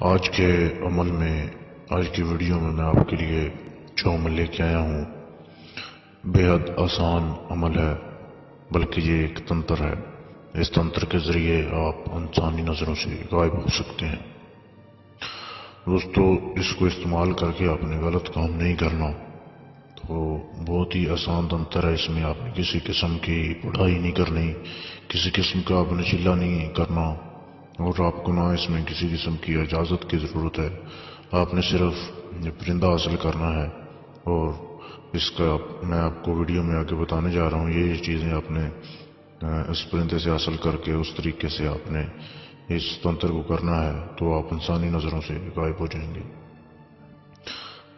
آج کے عمل میں آج کی ویڈیو میں آپ کے لیے جو عمل لے کے آیا ہوں بے حد آسان عمل ہے، بلکہ یہ ایک تنتر ہے۔ اس تنتر کے ذریعے آپ انسانی نظروں سے غائب ہو سکتے ہیں۔ دوستو، اس کو استعمال کر کے آپ نے غلط کام نہیں کرنا، تو بہت ہی آسان تنتر ہے۔ اس میں آپ نے کسی قسم کی پڑھائی نہیں کرنی، کسی قسم کا آپ نے چلا نہیں کرنا، اور آپ کو نہ اس میں کسی قسم کی اجازت کی ضرورت ہے۔ آپ نے صرف پرندہ حاصل کرنا ہے، اور اس کا میں آپ کو ویڈیو میں آگے بتانے جا رہا ہوں۔ یہ چیزیں آپ نے اس پرندے سے حاصل کر کے اس طریقے سے آپ نے اس تنتر کو کرنا ہے، تو آپ انسانی نظروں سے غائب ہو جائیں گے۔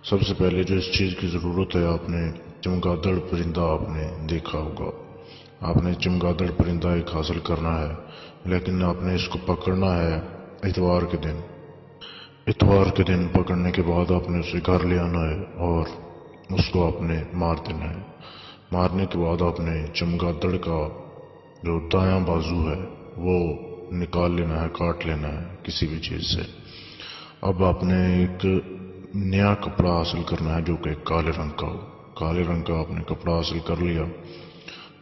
سب سے پہلے جو اس چیز کی ضرورت ہے، آپ نے چمگادڑ پرندہ آپ نے دیکھا ہوگا۔ آپ نے چمگادڑ پرندہ ایک حاصل کرنا ہے، لیکن آپ نے اس کو پکڑنا ہے اتوار کے دن۔ اتوار کے دن پکڑنے کے بعد آپ نے اسے گھر لے آنا ہے اور اس کو آپ نے مار دینا ہے۔ مارنے کے بعد آپ نے چمگادڑ کا جو دایاں بازو ہے وہ نکال لینا ہے، کاٹ لینا ہے کسی بھی چیز سے۔ اب آپ نے ایک نیا کپڑا حاصل کرنا ہے جو کہ کالے رنگ کا ہو۔ کالے رنگ کا آپ نے کپڑا حاصل کر لیا،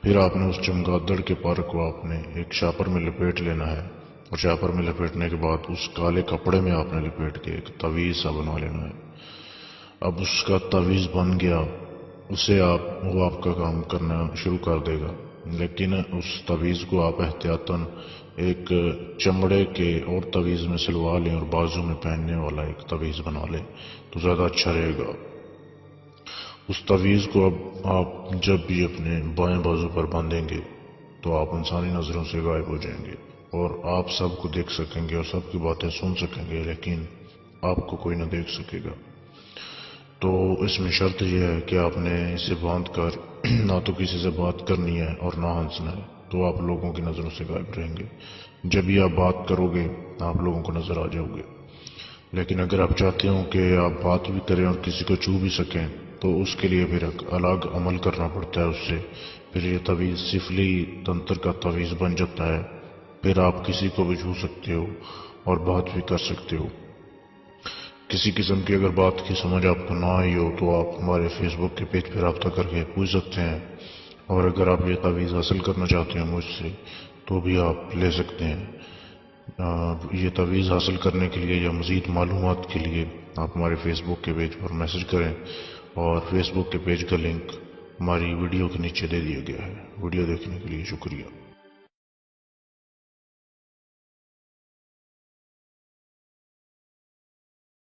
پھر آپ نے اس چمگادڑ کے پر کو آپ نے ایک شاپر میں لپیٹ لینا ہے، اور شاپر میں لپیٹنے کے بعد اس کالے کپڑے میں آپ نے لپیٹ کے ایک تعویذ سا بنا لینا ہے۔ اب اس کا تعویذ بن گیا، اسے وہ آپ کا کام کرنا شروع کر دے گا، لیکن اس تعویذ کو آپ احتیاطاً ایک چمڑے کے اور تعویذ میں سلوا لیں، اور بازو میں پہننے والا ایک تعویذ بنا لیں تو زیادہ اچھا رہے گا۔ اس تعویذ کو اب آپ جب بھی اپنے بائیں بازو پر باندھیں گے تو آپ انسانی نظروں سے غائب ہو جائیں گے، اور آپ سب کو دیکھ سکیں گے اور سب کی باتیں سن سکیں گے، لیکن آپ کو کوئی نہ دیکھ سکے گا۔ تو اس میں شرط یہ ہے کہ آپ نے اسے باندھ کر نہ تو کسی سے بات کرنی ہے اور نہ ہنسنا ہے، تو آپ لوگوں کی نظروں سے غائب رہیں گے۔ جب بھی آپ بات کرو گے آپ لوگوں کو نظر آ جاؤ گے، لیکن اگر آپ چاہتے ہو کہ آپ بات بھی کریں اور کسی کو چھو بھی سکیں تو اس کے لیے پھر ایک الگ عمل کرنا پڑتا ہے۔ اس سے پھر یہ تعویذ سفلی تنتر کا تعویذ بن جاتا ہے، پھر آپ کسی کو بھی چھو سکتے ہو اور بات بھی کر سکتے ہو۔ کسی قسم کی اگر بات کی سمجھ آپ کو نہ آئی ہو تو آپ ہمارے فیس بک کے پیج پہ رابطہ کر کے پوچھ سکتے ہیں، اور اگر آپ یہ تعویذ حاصل کرنا چاہتے ہیں مجھ سے تو بھی آپ لے سکتے ہیں۔ یہ تعویذ حاصل کرنے کے لیے یا مزید معلومات کے لیے آپ ہمارے فیس بک کے پیج پر میسج کریں، اور فیس بک کے پیج کا لنک ہماری ویڈیو کے نیچے دے دیا گیا ہے۔ ویڈیو دیکھنے کے لیے شکریہ۔